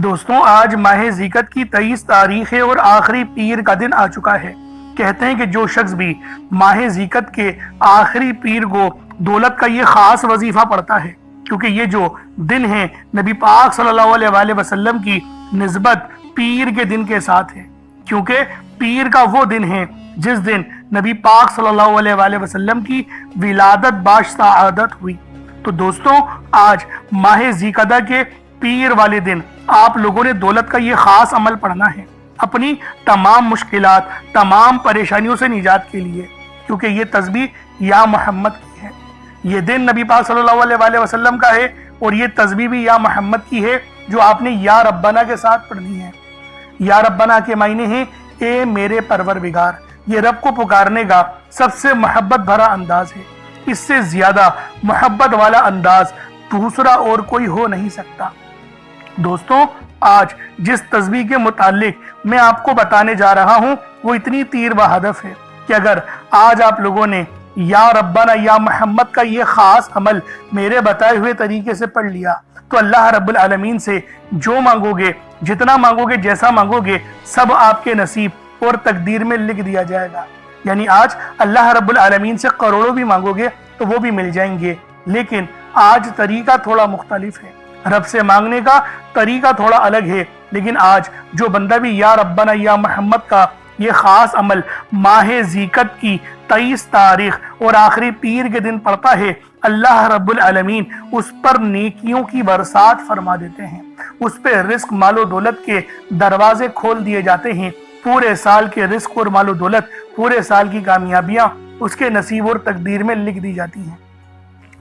دوستوں آج ماہ ذیقعت کی 23 تاریخ ہے اور آخری پیر کا دن آ چکا ہے۔ کہتے ہیں کہ جو شخص بھی ماہ ذیقعت کے آخری پیر کو دولت کا یہ خاص وظیفہ پڑھتا ہے، کیونکہ یہ جو دن ہے نبی پاک صلی اللہ علیہ وآلہ وسلم کی نسبت پیر کے دن کے ساتھ ہے، کیونکہ پیر کا وہ دن ہے جس دن نبی پاک صلی اللہ علیہ وآلہ وسلم کی ولادت باش سعادت ہوئی۔ تو دوستوں آج ماہ ذیقعت کے پیر والے دن آپ لوگوں نے دولت کا یہ خاص عمل پڑھنا ہے، اپنی تمام مشکلات، تمام پریشانیوں سے نجات کے لیے، کیونکہ یہ تسبیح یا محمد کی ہے۔ یہ دن نبی پاک صلی اللہ علیہ وآلہ وسلم کا ہے اور یہ تسبیح بھی یا محمد کی ہے جو آپ نے یا ربنا کے ساتھ پڑھنی ہے۔ یا ربنا کے معنی ہیں اے میرے پروردگار۔ یہ رب کو پکارنے کا سب سے محبت بھرا انداز ہے، اس سے زیادہ محبت والا انداز دوسرا اور کوئی ہو نہیں سکتا۔ دوستوں آج جس تسبیح کے متعلق میں آپ کو بتانے جا رہا ہوں وہ اتنی تیر و ہدف ہے کہ اگر آج آپ لوگوں نے یا ربنا یا محمد کا یہ خاص عمل میرے بتائے ہوئے طریقے سے پڑھ لیا تو اللہ رب العالمین سے جو مانگو گے، جتنا مانگو گے، جیسا مانگو گے، سب آپ کے نصیب اور تقدیر میں لکھ دیا جائے گا۔ یعنی آج اللہ رب العالمین سے کروڑوں بھی مانگو گے تو وہ بھی مل جائیں گے، لیکن آج طریقہ تھوڑا مختلف ہے۔ رب سے مانگنے کا طریقہ تھوڑا الگ ہے، لیکن آج جو بندہ بھی یا ربنا یا محمد کا یہ خاص عمل ماہ ذیقعت کی 23 تاریخ اور آخری پیر کے دن پڑھتا ہے، اللہ رب العالمین اس پر نیکیوں کی برسات فرما دیتے ہیں، اس پہ رزق مال و دولت کے دروازے کھول دیے جاتے ہیں۔ پورے سال کے رزق اور مال و دولت، پورے سال کی کامیابیاں اس کے نصیب اور تقدیر میں لکھ دی جاتی ہیں۔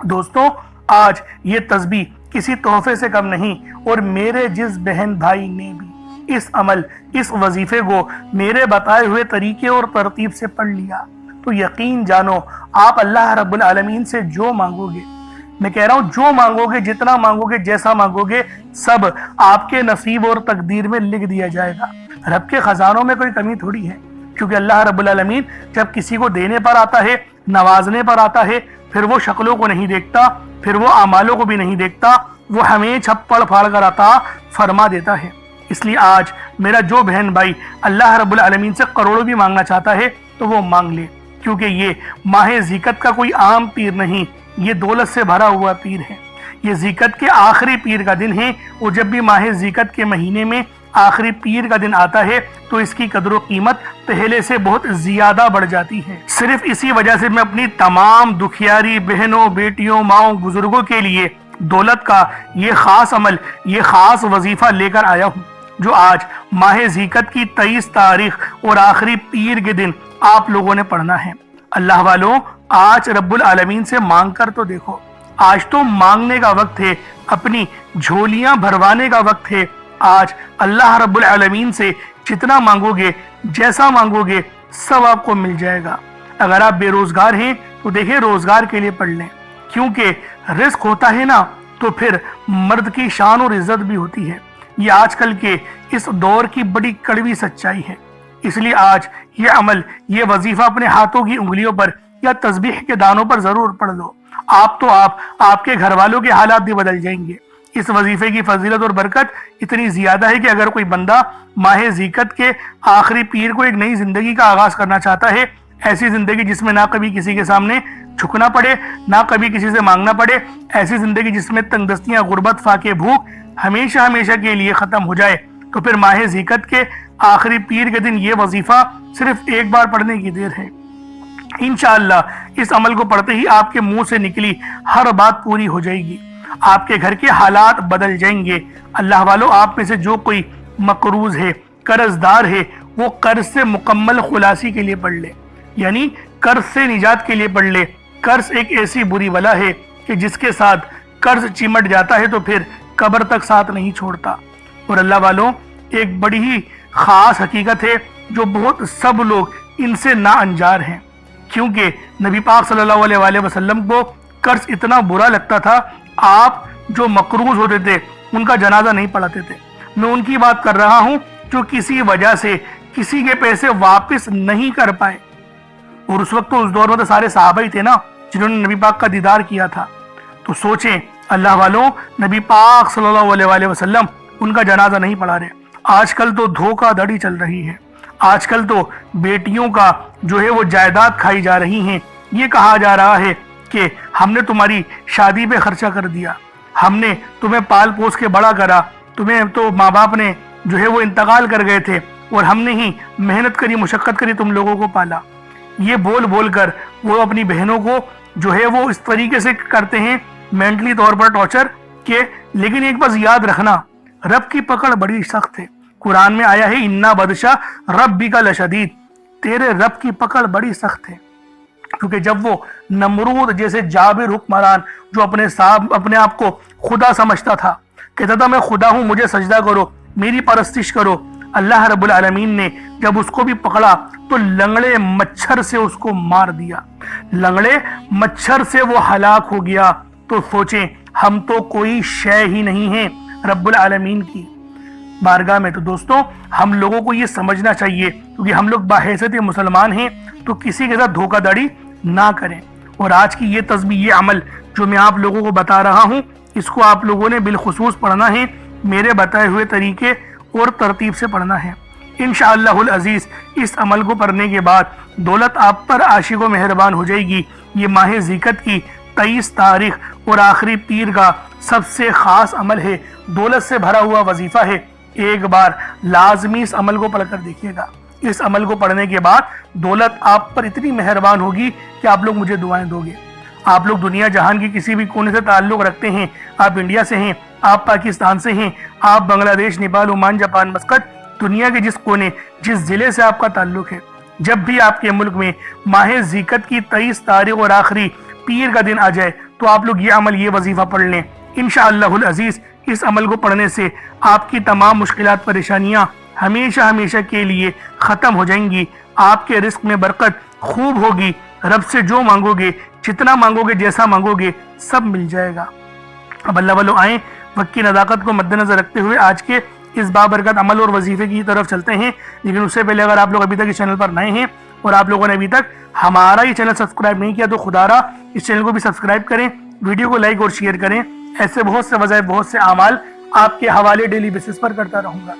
دوستوں آج یہ تسبیح کسی تحفے سے کم نہیں، اور میرے جس بہن بھائی نے بھی اس عمل، اس وظیفے کو میرے بتائے ہوئے طریقے اور ترتیب سے پڑھ لیا تو یقین جانو آپ اللہ رب العالمین سے جو مانگو گے، میں کہہ رہا ہوں جو مانگو گے، جتنا مانگو گے، جیسا مانگو گے، سب آپ کے نصیب اور تقدیر میں لکھ دیا جائے گا۔ رب کے خزانوں میں کوئی کمی تھوڑی ہے، کیونکہ اللہ رب العالمین جب کسی کو دینے پر آتا ہے، نوازنے پر آتا ہے، پھر وہ شکلوں کو نہیں دیکھتا، پھر وہ اعمالوں کو بھی نہیں دیکھتا، وہ ہمیں چھپڑ پھاڑ کر عطا فرما دیتا ہے۔ اس لیے آج میرا جو بہن بھائی اللہ رب العالمین سے کروڑوں بھی مانگنا چاہتا ہے تو وہ مانگ لے، کیونکہ یہ ماہ ذیقعت کا کوئی عام پیر نہیں، یہ دولت سے بھرا ہوا پیر ہے۔ یہ ذیقعت کے آخری پیر کا دن ہے، اور جب بھی ماہ ذیقعت کے مہینے میں آخری پیر کا دن آتا ہے تو اس کی قدر و قیمت پہلے سے بہت زیادہ بڑھ جاتی ہے۔ صرف اسی وجہ سے میں اپنی تمام دکھیاری بہنوں، بیٹیوں، ماؤں، بزرگوں کے لیے دولت کا یہ خاص عمل، یہ خاص وظیفہ لے کر آیا ہوں، جو آج ماہ ذیقعت کی 23 تاریخ اور آخری پیر کے دن آپ لوگوں نے پڑھنا ہے۔ اللہ والوں آج رب العالمین سے مانگ کر تو دیکھو، آج تو مانگنے کا وقت ہے، اپنی جھولیاں بھروانے کا وقت ہے۔ آج اللہ رب العالمین سے جتنا مانگو گے، جیسا مانگو گے، سب آپ کو مل جائے گا۔ اگر آپ بے روزگار ہیں تو دیکھیں روزگار کے لیے پڑھ لیں، کیونکہ رزق ہوتا ہے نا تو پھر مرد کی شان اور عزت بھی ہوتی ہے۔ یہ آج کل کے اس دور کی بڑی کڑوی سچائی ہے، اس لیے آج یہ عمل، یہ وظیفہ اپنے ہاتھوں کی انگلیوں پر یا تسبیح کے دانوں پر ضرور پڑھ لو۔ آپ کے گھر والوں کے حالات بھی بدل جائیں گے۔ اس وظیفے کی فضیلت اور برکت اتنی زیادہ ہے کہ اگر کوئی بندہ ماہ ذیقعت کے آخری پیر کو ایک نئی زندگی کا آغاز کرنا چاہتا ہے، ایسی زندگی جس میں نہ کبھی کسی کے سامنے جھکنا پڑے، نہ کبھی کسی سے مانگنا پڑے، ایسی زندگی جس میں تنگ دستیاں، غربت، فاقے، بھوک ہمیشہ ہمیشہ کے لیے ختم ہو جائے، تو پھر ماہ ذیقعت کے آخری پیر کے دن یہ وظیفہ صرف ایک بار پڑھنے کی دیر ہے۔ انشاءاللہ اس عمل کو پڑھتے ہی آپ کے منہ سے نکلی ہر بات پوری ہو جائے گی، آپ کے گھر کے حالات بدل جائیں گے۔ اللہ والوں آپ میں سے جو کوئی مقروض ہے، قرض دار ہے، وہ قرض سے مکمل خلاصی کے لیے پڑھ لے، یعنی قرض سے نجات کے لیے پڑھ لے۔ قرض ایک ایسی بری بلا ہے کہ جس کے ساتھ قرض چمٹ جاتا ہے تو پھر قبر تک ساتھ نہیں چھوڑتا۔ اور اللہ والوں ایک بڑی ہی خاص حقیقت ہے جو بہت سب لوگ ان سے نا انجار ہیں، کیونکہ نبی پاک صلی اللہ علیہ وآلہ وسلم کو قرض اتنا برا لگتا تھا، آپ جو مقروض ہوتے تھے ان کا جنازہ نہیں پڑھاتے تھے۔ میں ان کی بات کر رہا ہوں جو کسی وجہ سے کسی کے پیسے واپس نہیں کر پائے، اور اس وقت تو اس دور میں تو سارے صحابہ ہی تھے نا جنہوں نے نبی پاک کا دیدار کیا تھا۔ تو سوچیں اللہ والوں، نبی پاک صلی اللہ علیہ وآلہ وسلم ان کا جنازہ نہیں پڑھا رہے۔ آج کل تو دھوکہ دھڑی چل رہی ہے، آج کل تو بیٹیوں کا جو ہے وہ جائیداد کھائی جا رہی ہیں۔ یہ کہا جا رہا ہے کہ ہم نے تمہاری شادی پہ خرچہ کر دیا، ہم نے تمہیں پال پوس کے بڑا کرا، تمہیں تو ماں باپ نے جو ہے وہ انتقال کر گئے تھے اور ہم نے ہی محنت کری، مشقت کری، تم لوگوں کو پالا۔ یہ بول بول کر وہ اپنی بہنوں کو جو ہے وہ اس طریقے سے کرتے ہیں مینٹلی طور پر ٹارچر کہ، لیکن ایک بس یاد رکھنا، رب کی پکڑ بڑی سخت ہے۔ قرآن میں آیا ہے اِنَّا بَطْشَ رَبِّكَ لَشَدِيدٌ، تیرے رب کی پکڑ بڑی سخت ہے۔ کیونکہ جب وہ نمرود جیسے جابر حکمران جو اپنے آپ کو خدا سمجھتا تھا، کہتا تھا میں خدا ہوں، مجھے سجدہ کرو، میری پرستش کرو، اللہ رب العالمین نے جب اس کو بھی پکڑا تو لنگڑے مچھر سے اس کو مار دیا، لنگڑے مچھر سے وہ ہلاک ہو گیا۔ تو سوچیں ہم تو کوئی شے ہی نہیں ہیں رب العالمین کی بارگاہ میں۔ تو دوستوں ہم لوگوں کو یہ سمجھنا چاہیے، کیونکہ ہم لوگ باحیثیت مسلمان ہیں تو کسی کے ساتھ دھوکہ دھڑی نہ کریں۔ اور آج کی یہ تسبیح، یہ عمل جو میں آپ لوگوں کو بتا رہا ہوں، اس کو آپ لوگوں نے بالخصوص پڑھنا ہے، میرے بتائے ہوئے طریقے اور ترتیب سے پڑھنا ہے۔ انشاءاللہ العزیز اس عمل کو پڑھنے کے بعد دولت آپ پر عاشق و مہربان ہو جائے گی۔ یہ ماہ ذیقت کی 23 تاریخ اور آخری پیر کا سب سے خاص عمل ہے، دولت سے بھرا ہوا وظیفہ ہے۔ ایک بار لازمی اس عمل کو پڑھ کر دیکھیے گا۔ اس عمل کو پڑھنے کے بعد دولت آپ پر اتنی مہربان ہوگی کہ آپ لوگ مجھے دعائیں دو گے۔ آپ لوگ دنیا جہان کی کسی بھی کونے سے تعلق رکھتے ہیں، آپ انڈیا سے ہیں، آپ پاکستان سے ہیں، آپ بنگلہ دیش، نیپال، عمان، جاپان، مسقط، دنیا کے جس کونے، جس ضلع سے آپ کا تعلق ہے، جب بھی آپ کے ملک میں ماہ ذیقت کی 23 تاریخ اور آخری پیر کا دن آ جائے تو آپ لوگ یہ عمل، یہ وظیفہ پڑھ لیں۔ انشاءاللہ العزیز اس عمل کو پڑھنے سے آپ کی تمام مشکلات، پریشانیاں ہمیشہ ہمیشہ کے لیے ختم ہو جائیں گی۔ آپ کے رزق میں برکت خوب ہوگی، رب سے جو مانگو گے، جتنا مانگو گے، جیسا مانگو گے، سب مل جائے گا۔ اب اللہ والو آئیں، وقت کی نزاکت کو مد نظر رکھتے ہوئے آج کے اس بابرکت عمل اور وظیفے کی طرف چلتے ہیں۔ لیکن اس سے پہلے اگر آپ لوگ ابھی تک اس چینل پر نئے ہیں اور آپ لوگوں نے ابھی تک ہمارا یہ چینل سبسکرائب نہیں کیا تو خدا را اس چینل کو بھی سبسکرائب کریں، ویڈیو کو لائک اور شیئر کریں۔ ایسے بہت سے وظائف، بہت سے اعمال آپ کے حوالے ڈیلی بیسس پر کرتا رہوں گا۔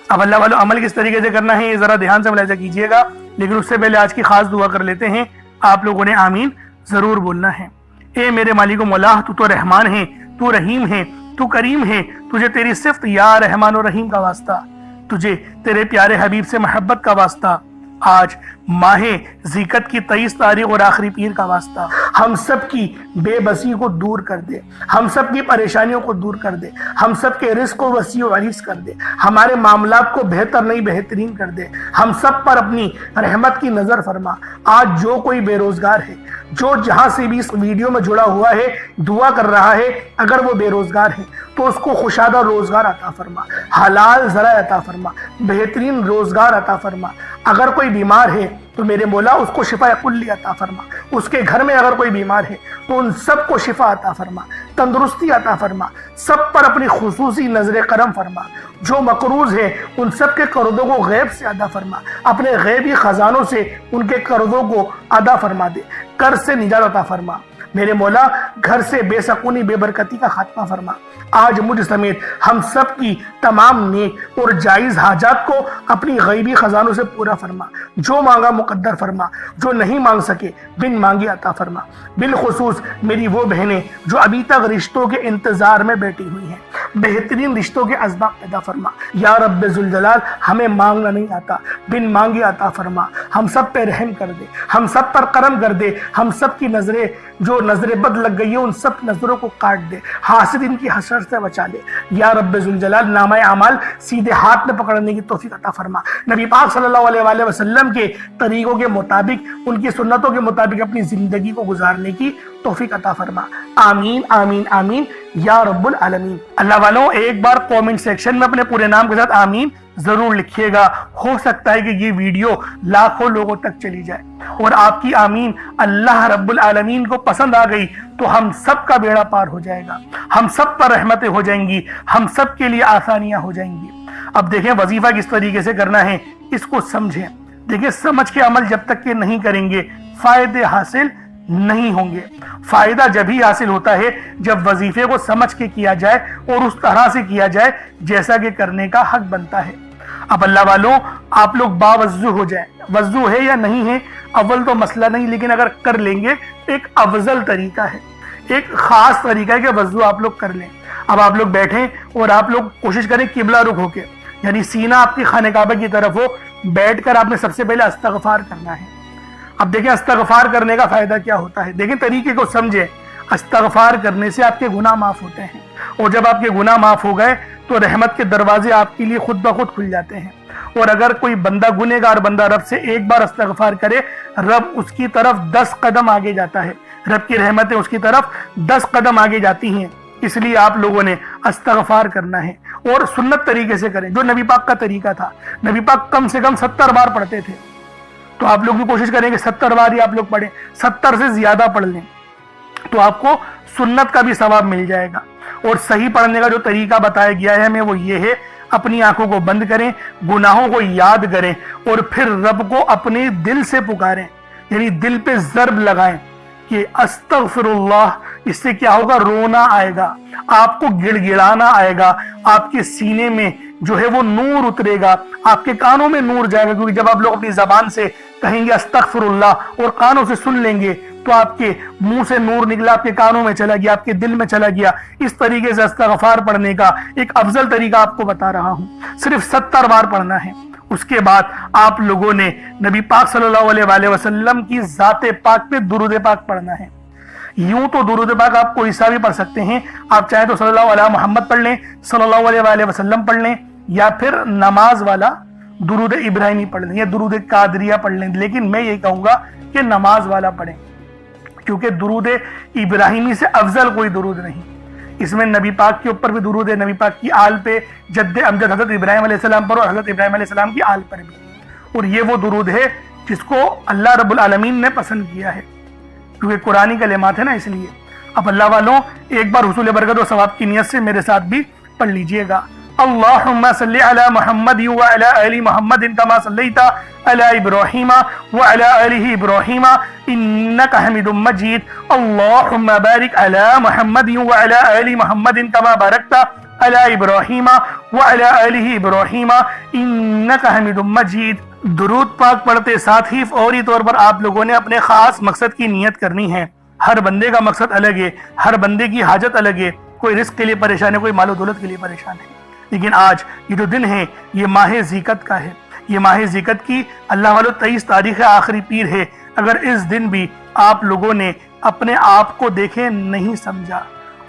اب اللہ والو عمل کس طریقے سے کرنا ہے یہ ذرا دھیان سے ملاحظہ کیجیے گا، لیکن اس سے پہلے آج کی خاص دعا کر لیتے ہیں۔ آپ لوگوں نے آمین ضرور بولنا ہے۔ اے میرے مالک و مولا، تو رحمان ہے، تو رحیم ہے، تو کریم ہے، تجھے تیری صفت یا رحمان و رحیم کا واسطہ، تجھے تیرے پیارے حبیب سے محبت کا واسطہ، آج ماہ ذیقت کی 23 تاریخ اور آخری پیر کا واسطہ، ہم سب کی بے بسی کو دور کر دے، ہم سب کی پریشانیوں کو دور کر دے، ہم سب کے رزق کو وسیع و عریض کر دے، ہمارے معاملات کو بہتر نہیں بہترین کر دے، ہم سب پر اپنی رحمت کی نظر فرما۔ آج جو کوئی بے روزگار ہے، جو جہاں سے بھی اس ویڈیو میں جڑا ہوا ہے، دعا کر رہا ہے، اگر وہ بے روزگار ہے تو اس کو خوشادہ روزگار عطا فرما، حلال ذرائع عطا فرما، بہترین روزگار عطا فرما۔ اگر کوئی بیمار ہے تو میرے مولا اس کو شفا کلی عطا فرما، اس کے گھر میں اگر کوئی بیمار ہے تو ان سب کو شفا عطا فرما، تندرستی عطا فرما، سب پر اپنی خصوصی نظر کرم فرما۔ جو مقروض ہے ان سب کے قرضوں کو غیب سے ادا فرما، اپنے غیبی خزانوں سے ان کے قرضوں کو ادا فرما دے، قرض سے نجات عطا فرما۔ میرے مولا گھر سے بے سکونی، بے برکتی کا خاتمہ فرما۔ آج مجھ سمیت ہم سب کی تمام نیک اور جائز حاجات کو اپنی غیبی خزانوں سے پورا فرما، جو مانگا مقدر فرما، جو نہیں مانگ سکے بن مانگے عطا فرما۔ بالخصوص میری وہ بہنیں جو ابھی تک رشتوں کے انتظار میں بیٹھی ہوئی ہیں، بہترین رشتوں کے اسباب پیدا فرما۔ یا رب ذوالجلال ہمیں مانگنا نہیں آتا، بن مانگے عطا فرما۔ ہم سب پہ رحم کر دے، ہم سب پر کرم کر دے، ہم سب کی نظریں جو نظر بد لگ گئی ہیں ان سب نظروں کو کاٹ دے، حاسد ان کی حسرت سے بچا لے۔ یا رب ذوالجلال نامہ اعمال سیدھے ہاتھ میں پکڑنے کی توفیق عطا فرما۔ نبی پاک صلی اللہ علیہ وآلہ وسلم کے طریقوں کے مطابق، ان کی سنتوں کے مطابق اپنی زندگی کو گزارنے کی توفیق عطا فرما۔ آمین آمین آمین یا رب العالمین۔ اللہ والوں ایک بار کومنٹ سیکشن میں اپنے پورے نام کے ساتھ آمین ضرور لکھیے گا۔ ہو سکتا ہے کہ یہ ویڈیو لاکھوں لوگوں تک چلی جائے اور آپ کی آمین اللہ رب العالمین کو پسند آ گئی تو ہم سب کا بیڑا پار ہو جائے گا، ہم سب پر رحمتیں ہو جائیں گی، ہم سب کے لیے آسانیاں ہو جائیں گی۔ اب دیکھیں وظیفہ کس طریقے سے کرنا ہے، اس کو سمجھیں۔ دیکھیں سمجھ کے عمل جب تک کہ نہیں کریں گے فائدے حاصل نہیں ہوں گے۔ فائدہ جب ہی حاصل ہوتا ہے جب وظیفے کو سمجھ کے کیا جائے اور اس طرح سے کیا جائے جیسا کہ کرنے کا حق بنتا ہے۔ اب اللہ والوں، آپ لوگ باوضو ہو جائیں۔ وضو ہے یا نہیں ہے اول تو مسئلہ نہیں، لیکن اگر کر لیں گے ایک افضل طریقہ ہے، ایک خاص طریقہ ہے کہ وضو آپ لوگ کر لیں۔ اب آپ لوگ بیٹھیں اور آپ لوگ کوشش کریں قبلہ رخ ہو کے، یعنی سینہ آپ کی خانہ کعبہ کی طرف ہو، بیٹھ کر آپ نے سب سے پہلے استغفار کرنا ہے۔ اب دیکھیں استغفار کرنے کا فائدہ کیا ہوتا ہے، دیکھیں طریقے کو سمجھیں۔ استغفار کرنے سے آپ کے گناہ معاف ہوتے ہیں، اور جب آپ کے گناہ معاف ہو گئے تو رحمت کے دروازے آپ کے لیے خود بخود کھل جاتے ہیں۔ اور اگر کوئی بندہ گنہگار بندہ رب سے ایک بار استغفار کرے، رب اس کی طرف 10 قدم آگے جاتا ہے، رب کی رحمتیں اس کی طرف 10 قدم آگے جاتی ہیں۔ اس لیے آپ لوگوں نے استغفار کرنا ہے اور سنت طریقے سے کریں، جو نبی پاک کا طریقہ تھا۔ نبی پاک کم سے کم 70 بار پڑھتے تھے، تو آپ لوگ بھی کوشش کریں کہ 70 بار ہی آپ لوگ پڑھیں، 70 سے زیادہ پڑھ لیں تو آپ کو سنت کا بھی ثواب مل جائے گا۔ اور صحیح پڑھنے کا جو طریقہ بتایا گیا ہے ہمیں وہ یہ ہے، اپنی آنکھوں کو بند کریں، گناہوں کو یاد کریں اور پھر رب کو اپنے دل سے پکاریں، یعنی دل پہ ضرب لگائیں کہ استغفر اللہ۔ اس سے کیا ہوگا؟ رونا آئے گا، آپ کو گڑ گڑانا آئے گا، آپ کے سینے میں جو ہے وہ نور اترے گا، آپ کے کانوں میں نور جائے گا، کیونکہ جب آپ لوگ اپنی زبان سے کہیں گے استغفر اللہ اور کانوں سے سن لیں گے تو آپ کے منہ سے نور نکلا، آپ کے کانوں میں چلا گیا، آپ کے دل میں چلا گیا۔ اس طریقے سے استغفار پڑھنے کا ایک افضل طریقہ آپ کو بتا رہا ہوں، صرف 70 بار پڑھنا ہے۔ اس کے بعد آپ لوگوں نے نبی پاک صلی اللہ علیہ وآلہ وسلم کی ذات پاک پہ درود پاک پڑھنا ہے۔ یوں تو درود پاک آپ کوئی سا بھی پڑھ سکتے ہیں، آپ چاہیں تو صلی اللہ علیہ محمد پڑھ لیں، صلی اللہ علیہ وآلہ وسلم پڑھ لیں، یا پھر نماز والا درود ابراہیمی پڑھ لیں یا درود قادریہ پڑھ لیں، لیکن میں یہ کہوں گا کہ نماز والا پڑھیں، کیونکہ درود ابراہیمی سے افضل کوئی درود نہیں۔ اس میں نبی پاک کے اوپر بھی درود ہے، نبی پاک کی آل پہ، جد امجد حضرت ابراہیم علیہ السلام پر اور حضرت ابراہیم علیہ السلام کی آل پر بھی، اور یہ وہ درود ہے جس کو اللہ رب العالمین نے پسند کیا ہے، کیونکہ قرآنی کلمات ہے نا، اس لیے۔ اب اللہ والوں ایک بار حصول برکت و ثواب کی نیت سے میرے ساتھ بھی پڑھ لیجئے گا۔ اللہم صلی علی محمد وعلی آل محمد کما صلیت علی ابراہیم وعلی آل ابراہیم انک حمید مجید۔ اللہم بارک علی محمد وعلی آل محمد کما بارکت علی ابراہیم وعلی آل ابراہیم انک حمید مجید۔ درود پاک پڑھتے ساتھ ہی فوری طور پر آپ لوگوں نے اپنے خاص مقصد کی نیت کرنی ہے۔ ہر بندے کا مقصد الگ ہے، ہر بندے کی حاجت الگ ہے، کوئی رزق کے لیے پریشان ہے، کوئی مال و دولت کے لیے پریشان ہے، لیکن آج یہ جو دن ہے یہ ماہ ذیقت کا ہے۔ یہ ماہ ذیقت کی اللہ والو 23 تاریخ آخری پیر ہے۔ اگر اس دن بھی آپ لوگوں نے اپنے آپ کو دیکھیں نہیں سمجھا،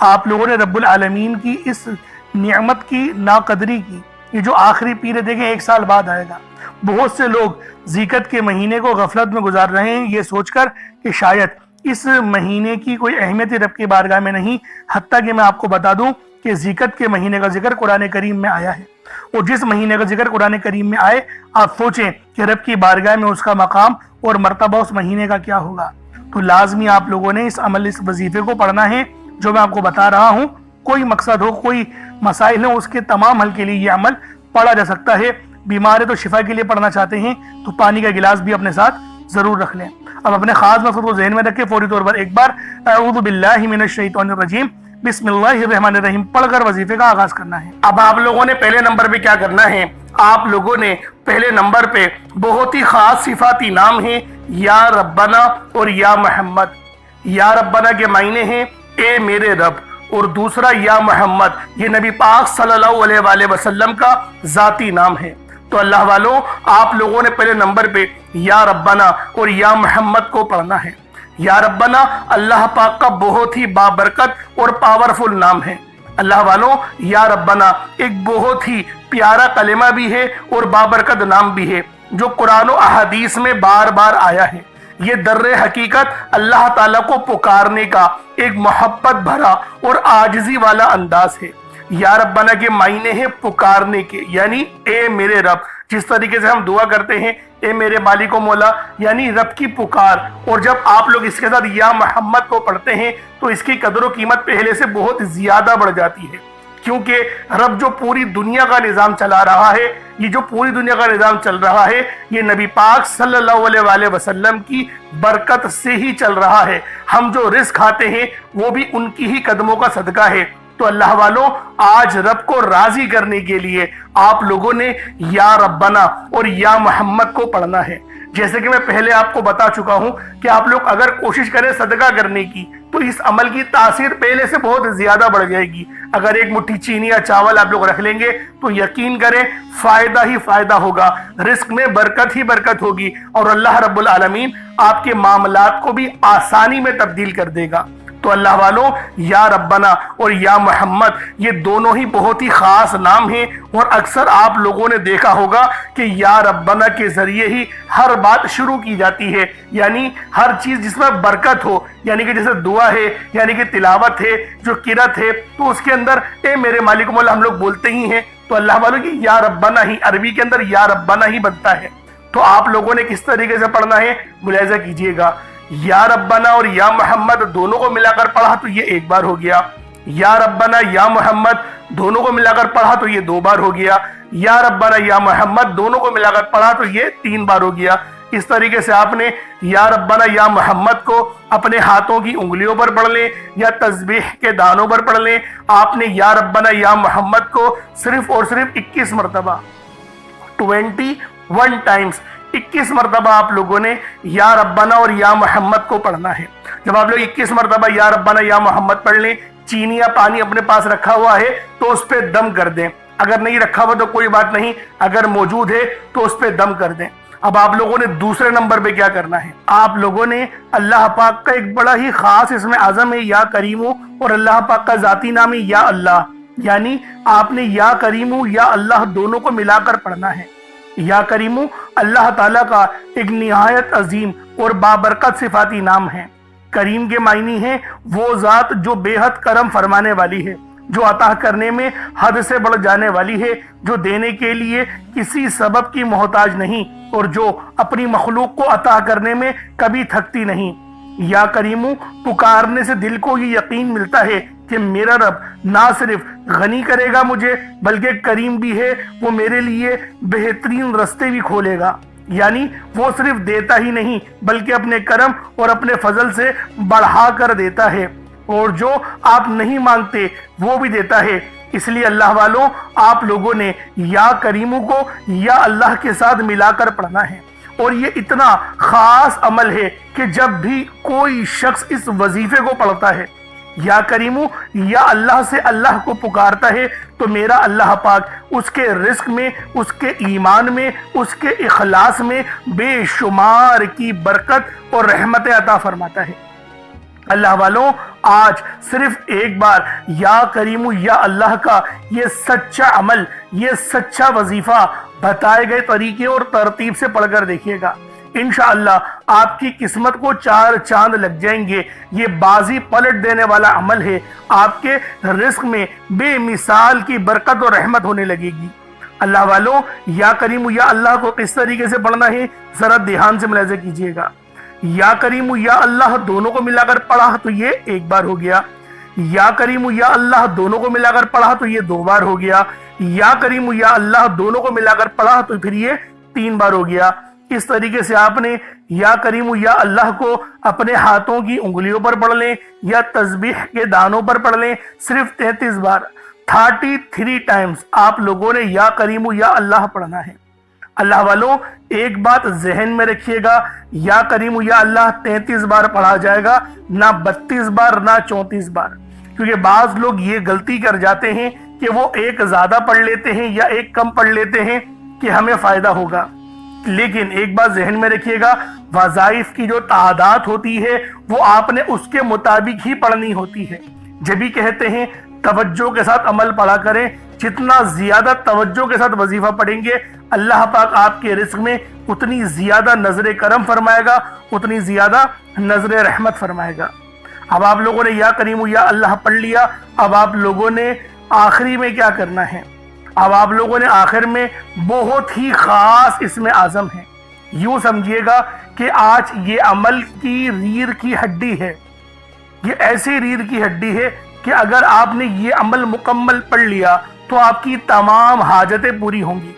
آپ لوگوں نے رب العالمین کی اس نعمت کی ناقدری کی، یہ جو آخری پیر ہے دیکھیں 1 سال بعد آئے گا۔ بہت سے لوگ ذیقت کے مہینے کو غفلت میں گزار رہے ہیں، یہ سوچ کر کہ شاید اس مہینے کی کوئی اہمیت رب کی بارگاہ میں نہیں، حتیٰ کہ میں آپ کو بتا دوں کہ ذیقت کے مہینے کا ذکر قرآن کریم میں آیا ہے، اور جس مہینے کا ذکر قرآن کریم میں آئے آپ سوچیں کہ رب کی بارگاہ میں اس کا مقام اور مرتبہ اس مہینے کا کیا ہوگا۔ تو لازمی آپ لوگوں نے اس عمل، اس وظیفے کو پڑھنا ہے جو میں آپ کو بتا رہا ہوں۔ کوئی مقصد ہو، کوئی مسائل ہو، اس کے تمام حل کے لیے یہ عمل پڑھا جا سکتا ہے۔ بیمار ہے تو شفا کے لیے پڑھنا چاہتے ہیں تو پانی کا گلاس بھی اپنے ساتھ ضرور رکھ لیں۔ اب اپنے خاص مقصد کو ذہن میں رکھیں، فوری طور پر ایک بار اعوذ باللہ من الشیطان الرجیم بسم اللہ الرحمن الرحیم پڑھ کر وظیفے کا آغاز کرنا ہے۔ اب آپ لوگوں نے پہلے نمبر پہ کیا کرنا ہے، آپ لوگوں نے پہلے نمبر پہ بہت ہی خاص صفاتی نام ہیں یا ربنا اور یا محمد۔ یا ربنا کے معنی ہیں اے میرے رب، اور دوسرا یا محمد یہ نبی پاک صلی اللہ علیہ وآلہ وسلم کا ذاتی نام ہے۔ تو اللہ والوں آپ لوگوں نے پہلے نمبر پہ یا ربنا اور یا محمد کو پڑھنا ہے۔ یا ربنا اللہ پاک کا بہت ہی بابرکت اور پاورفل نام ہے۔ اللہ والوں یا ربنا ایک بہت ہی پیارا کلمہ بھی ہے اور بابرکت نام بھی ہے جو قرآن و احادیث میں بار بار آیا ہے۔ یہ در حقیقت اللہ تعالیٰ کو پکارنے کا ایک محبت بھرا اور عاجزی والا انداز ہے۔ یا ربنا کے معنی ہے پکارنے کے، یعنی اے میرے رب، جس طریقے سے ہم دعا کرتے ہیں اے میرے مالک و مولا، یعنی رب کی پکار۔ اور جب آپ لوگ اس کے ساتھ یا محمد کو پڑھتے ہیں تو اس کی قدر و قیمت پہلے سے بہت زیادہ بڑھ جاتی ہے، کیونکہ رب جو پوری دنیا کا نظام چلا رہا ہے، یہ جو پوری دنیا کا نظام چل رہا ہے، یہ نبی پاک صلی اللہ علیہ وآلہ وسلم کی برکت سے ہی چل رہا ہے۔ ہم جو رزق کھاتے ہیں وہ بھی ان کی ہی قدموں کا صدقہ ہے۔ تو اللہ والوں، آج رب کو راضی کرنے کے لیے آپ لوگوں نے یا ربنا اور یا محمد کو پڑھنا ہے۔ جیسے کہ میں پہلے آپ کو بتا چکا ہوں کہ آپ لوگ اگر کوشش کریں صدقہ کرنے کی تو اس عمل کی تاثیر پہلے سے بہت زیادہ بڑھ جائے گی۔ اگر ایک مٹھی چینی یا چاول آپ لوگ رکھ لیں گے تو یقین کریں فائدہ ہی فائدہ ہوگا، رزق میں برکت ہی برکت ہوگی، اور اللہ رب العالمین آپ کے معاملات کو بھی آسانی میں تبدیل کر دے گا۔ تو اللہ والوں، یا ربنا اور یا محمد یہ دونوں ہی بہت ہی خاص نام ہیں، اور اکثر آپ لوگوں نے دیکھا ہوگا کہ یا ربنا کے ذریعے ہی ہر بات شروع کی جاتی ہے، یعنی ہر چیز جس میں برکت ہو، یعنی کہ جیسے دعا ہے، یعنی کہ تلاوت ہے، جو قرات ہے، تو اس کے اندر اے میرے مالک مولا ہم لوگ بولتے ہی ہیں۔ تو اللہ والوں کی یا ربنا ہی عربی کے اندر یا ربنا ہی بنتا ہے۔ تو آپ لوگوں نے کس طریقے سے پڑھنا ہے ملاحظہ کیجئے گا۔ یا ربنا اور یا محمد دونوں کو ملا کر پڑھا تو یہ ایک بار ہو گیا، یا ربنا یا محمد دونوں کو ملا کر پڑھا تو یہ دو بار ہو گیا، یا ربنا یا محمد دونوں کو ملا کر پڑھا تو یہ تین بار ہو گیا۔ اس طریقے سے آپ نے یا ربنا یا محمد کو اپنے ہاتھوں کی انگلیوں پر پڑھ لیں یا تسبیح کے دانوں پر پڑھ لیں۔ آپ نے یا ربنا یا محمد کو صرف اور صرف 21 مرتبہ 21 ٹائمز 21 مرتبہ آپ لوگوں نے یا ربنا اور یا محمد کو پڑھنا ہے۔ جب آپ لوگ 21 مرتبہ یا ربنا یا محمد پڑھ لیں، چینی یا پانی اپنے پاس رکھا ہوا ہے تو اس پہ دم کر دیں، اگر نہیں رکھا ہوا تو کوئی بات نہیں، اگر موجود ہے تو اس پہ دم کر دیں۔ اب آپ لوگوں نے دوسرے نمبر پہ کیا کرنا ہے، آپ لوگوں نے اللہ پاک کا ایک بڑا ہی خاص اسم اعظم ہے یا کریمو، اور اللہ پاک کا ذاتی نام ہے یا اللہ، یعنی آپ نے یا کریمو یا اللہ دونوں کو ملا کر پڑھنا ہے۔ یا کریمو اللہ تعالیٰ کا ایک نہایت عظیم اور بابرکت صفاتی نام ہے۔ کریم کے معنی ہے وہ ذات جو بے حد کرم فرمانے والی ہے، جو عطا کرنے میں حد سے بڑھ جانے والی ہے، جو دینے کے لیے کسی سبب کی محتاج نہیں، اور جو اپنی مخلوق کو عطا کرنے میں کبھی تھکتی نہیں۔ یا کریمو پکارنے سے دل کو یہ یقین ملتا ہے کہ میرا رب نہ صرف غنی کرے گا مجھے بلکہ کریم بھی ہے، وہ میرے لیے بہترین رستے بھی کھولے گا، یعنی وہ صرف دیتا ہی نہیں بلکہ اپنے کرم اور اپنے فضل سے بڑھا کر دیتا ہے، اور جو آپ نہیں مانگتے وہ بھی دیتا ہے۔ اس لیے اللہ والوں، آپ لوگوں نے یا کریمو کو یا اللہ کے ساتھ ملا کر پڑھنا ہے، اور یہ اتنا خاص عمل ہے کہ جب بھی کوئی شخص اس وظیفے کو پڑھتا ہے، یا کریمو یا اللہ سے اللہ کو پکارتا ہے، تو میرا اللہ پاک اس کے رزق میں، اس کے ایمان میں، اس کے اخلاص میں بے شمار کی برکت اور رحمت عطا فرماتا ہے۔ اللہ والوں، آج صرف ایک بار یا کریمو یا اللہ کا یہ سچا عمل، یہ سچا وظیفہ بتائے گئے طریقے اور ترتیب سے پڑھ کر دیکھیے گا، انشاءاللہ آپ کی قسمت کو چار چاند لگ جائیں گے۔ یہ بازی پلٹ دینے والا عمل ہے، آپ کے رزق میں بے مثال کی برکت اور رحمت ہونے لگے گی۔ اللہ والوں، یا کریمو یا اللہ کو کس طریقے سے پڑھنا ہے ذرا دھیان سے ملاحظہ کیجیے گا۔ یا کریمو یا اللہ دونوں کو ملا کر پڑھا تو یہ ایک بار ہو گیا، یا کریمو یا اللہ دونوں کو ملا کر پڑھا تو یہ دو بار ہو گیا، یا کریمو یا اللہ دونوں کو ملا کر پڑھا تو پھر یہ تین بار ہو گیا۔ اس طریقے سے آپ نے یا کریمو یا اللہ کو اپنے ہاتھوں کی انگلیوں پر پڑھ لیں یا تسبیح کے دانوں پر پڑھ لیں، صرف 33 بار 33 ٹائمز آپ لوگوں نے یا کریمو یا اللہ پڑھنا ہے۔ اللہ والوں، ایک بات ذہن میں رکھیے گا، یا کریمو یا اللہ 33 بار پڑھا جائے گا، نہ 32 بار نہ 34 بار، کیونکہ بعض لوگ یہ غلطی کر جاتے ہیں کہ وہ ایک زیادہ پڑھ لیتے ہیں یا ایک کم پڑھ لیتے ہیں کہ ہمیں فائدہ ہوگا۔ لیکن ایک بات ذہن میں رکھیے گا، وظائف کی جو تعداد ہوتی ہے وہ آپ نے اس کے مطابق ہی پڑھنی ہوتی ہے۔ جب بھی کہتے ہیں توجہ کے ساتھ عمل پڑھا کریں، جتنا زیادہ توجہ کے ساتھ وظیفہ پڑھیں گے اللہ پاک آپ کے رزق میں اتنی زیادہ نظر کرم فرمائے گا، اتنی زیادہ نظر رحمت فرمائے گا۔ اب آپ لوگوں نے یا کریمو یا اللہ پڑھ لیا، اب آپ لوگوں نے آخری میں کیا کرنا ہے؟ اب آپ لوگوں نے آخر میں بہت ہی خاص اسم اعظم ہے، یوں سمجھیے گا کہ آج یہ عمل کی ریڑھ کی ہڈی ہے، یہ ایسی ریڑھ کی ہڈی ہے کہ اگر آپ نے یہ عمل مکمل پڑھ لیا تو آپ کی تمام حاجتیں پوری ہوں گی،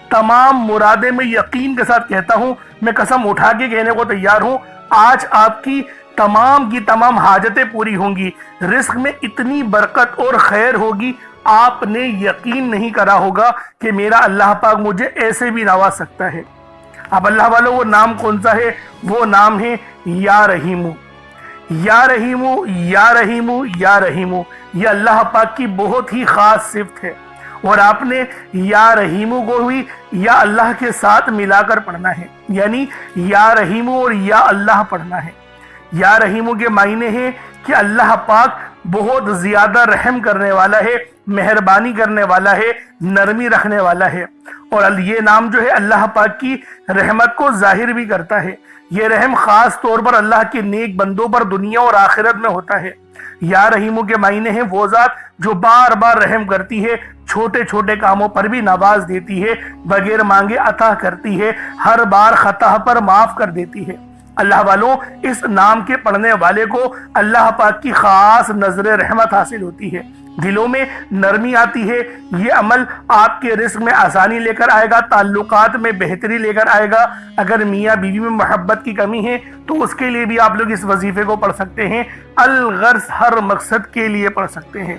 تمام مرادیں. میں یقین کے ساتھ کہتا ہوں، میں قسم اٹھا کے کہنے کو تیار ہوں، آج آپ کی تمام حاجتیں پوری ہوں گی. رزق میں اتنی برکت اور خیر ہوگی، آپ نے یقین نہیں کرا ہوگا کہ میرا اللہ پاک مجھے ایسے بھی نواز سکتا ہے. اب اللہ والوں وہ نام کون سا ہے؟ وہ نام ہے یا رحیمو. یا رحیمو یا رحیمو یا رحیمو، یہ اللہ پاک کی بہت ہی خاص صفت ہے، اور آپ نے یا رحیمو کو بھی یا اللہ کے ساتھ ملا کر پڑھنا ہے، یعنی یا رحیمو اور یا اللہ پڑھنا ہے. یا رحیمو کے معنی ہے کہ اللہ پاک بہت زیادہ رحم کرنے والا ہے، مہربانی کرنے والا ہے، نرمی رکھنے والا ہے. اور یہ نام جو ہے اللہ پاک کی رحمت کو ظاہر بھی کرتا ہے. یہ رحم خاص طور پر اللہ کے نیک بندوں پر دنیا اور آخرت میں ہوتا ہے. یا رحیمو کے معنی ہے وہ ذات جو بار بار رحم کرتی ہے، چھوٹے چھوٹے کاموں پر بھی نواز دیتی ہے، بغیر مانگے عطا کرتی ہے، ہر بار خطا پر معاف کر دیتی ہے. اللہ والوں، اس نام کے پڑھنے والے کو اللہ پاک کی خاص نظر رحمت حاصل ہوتی ہے، دلوں میں نرمی آتی ہے. یہ عمل آپ کے رزق میں آسانی لے کر آئے گا، تعلقات میں بہتری لے کر آئے گا. اگر میاں بیوی میں محبت کی کمی ہے تو اس کے لیے بھی آپ لوگ اس وظیفے کو پڑھ سکتے ہیں. الغرض ہر مقصد کے لیے پڑھ سکتے ہیں.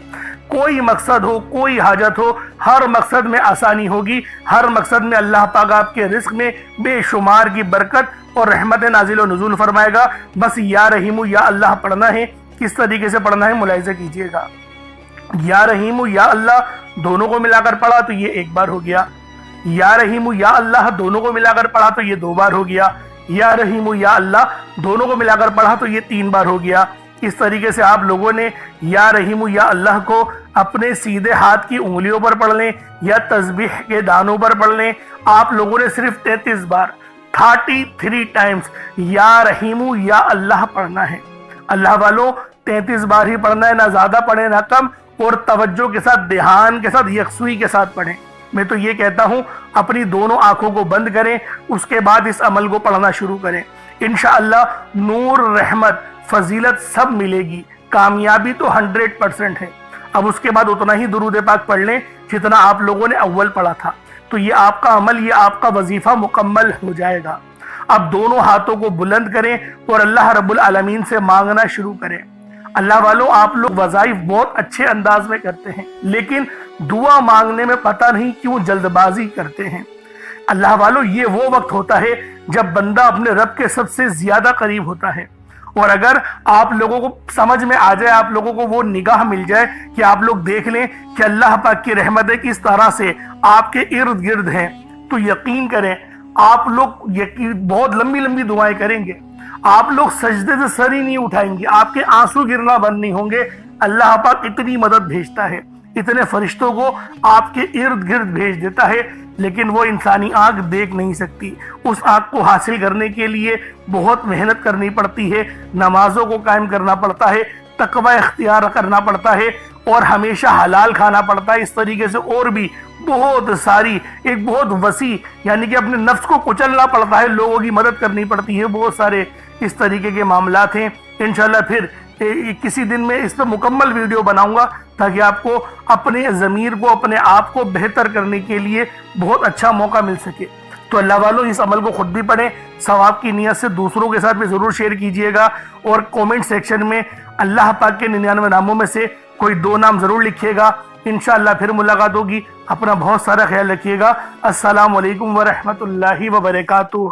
کوئی مقصد ہو، کوئی حاجت ہو، ہر مقصد میں آسانی ہوگی، ہر مقصد میں اللہ پاک آپ کے رزق میں بے شمار کی برکت اور رحمت نازل و نزول فرمائے گا. بس یا رحیمو یا اللہ پڑھنا ہے. کس طریقے سے پڑھنا ہے ملاحظہ کیجئے گا. یا رحیمو یا اللہ دونوں کو ملا کر پڑھا تو یہ ایک بار ہو گیا. یا رحیمو یا اللہ دونوں کو ملا کر پڑھا تو یہ 2 بار ہو گیا. یا رحیمو یا اللہ دونوں کو ملا کر پڑھا تو یہ 3 بار ہو گیا. اس طریقے سے آپ لوگوں نے یا رحیمو یا اللہ کو اپنے سیدھے ہاتھ کی انگلیوں پر پڑھ لیں یا تسبیح کے دانوں پر پڑھ لیں. آپ لوگوں نے صرف 33 بار 33 ٹائمز یا رحیمو یا اللہ پڑھنا ہے. اللہ والوں 33 بار ہی پڑھنا ہے، نہ زیادہ پڑھیں نہ کم، اور توجہ کے ساتھ، دھیان کے ساتھ، یکسوئی کے ساتھ پڑھیں. میں تو یہ کہتا ہوں اپنی دونوں آنکھوں کو بند کریں، اس کے بعد اس عمل کو پڑھنا شروع کریں. انشاءاللہ نور، رحمت، فضیلت سب ملے گی. کامیابی تو 100% ہے. اب اس کے بعد اتنا ہی درود پاک پڑھ لیں جتنا آپ لوگوں نے اول پڑھا تھا، تو یہ آپ کا عمل، یہ آپ کا وظیفہ مکمل ہو جائے گا. اب دونوں ہاتھوں کو بلند کریں اور اللہ رب العالمین سے مانگنا شروع کریں. اللہ والوں، آپ لوگ وظائف بہت اچھے انداز میں کرتے ہیں، لیکن دعا مانگنے میں پتہ نہیں کیوں جلد بازی کرتے ہیں. اللہ والوں، یہ وہ وقت ہوتا ہے جب بندہ اپنے رب کے سب سے زیادہ قریب ہوتا ہے. اور اگر آپ لوگوں کو سمجھ میں آ جائے، آپ لوگوں کو وہ نگاہ مل جائے کہ آپ لوگ دیکھ لیں کہ اللہ پاک کی رحمتیں کس طرح سے آپ کے ارد گرد ہیں، تو یقین کریں آپ لوگ بہت لمبی لمبی دعائیں کریں گے. آپ لوگ سجدے سے سر ہی نہیں اٹھائیں گے، آپ کے آنسو گرنا بند نہیں ہوں گے. اللہ پاک اتنی مدد بھیجتا ہے، اتنے فرشتوں کو آپ کے ارد گرد بھیج دیتا ہے، لیکن وہ انسانی آنکھ دیکھ نہیں سکتی. اس آنکھ کو حاصل کرنے کے لیے بہت محنت کرنی پڑتی ہے، نمازوں کو قائم کرنا پڑتا ہے، تقوی اختیار کرنا پڑتا ہے، اور ہمیشہ حلال کھانا پڑتا ہے. اس طریقے سے اور بھی بہت ساری، ایک بہت وسیع، یعنی کہ اپنے نفس کو کچلنا پڑتا ہے، لوگوں کی مدد کرنی پڑتی ہے، بہت سارے اس طریقے کے معاملات ہیں. انشاءاللہ پھر کسی دن میں اس پہ مکمل ویڈیو بناؤں گا تاکہ آپ کو اپنے ضمیر کو، اپنے آپ کو بہتر کرنے کے لیے بہت اچھا موقع مل سکے. تو اللہ والوں، اس عمل کو خود بھی پڑھیں، ثواب کی نیت سے دوسروں کے ساتھ بھی ضرور شیئر کیجئے گا، اور کومنٹ سیکشن میں اللہ پاک کے 99 ناموں میں سے کوئی 2 نام ضرور لکھیے گا. انشاءاللہ پھر ملاقات ہوگی. اپنا بہت سارا خیال رکھیے گا. السلام علیکم ورحمۃ اللہ وبرکاتہ.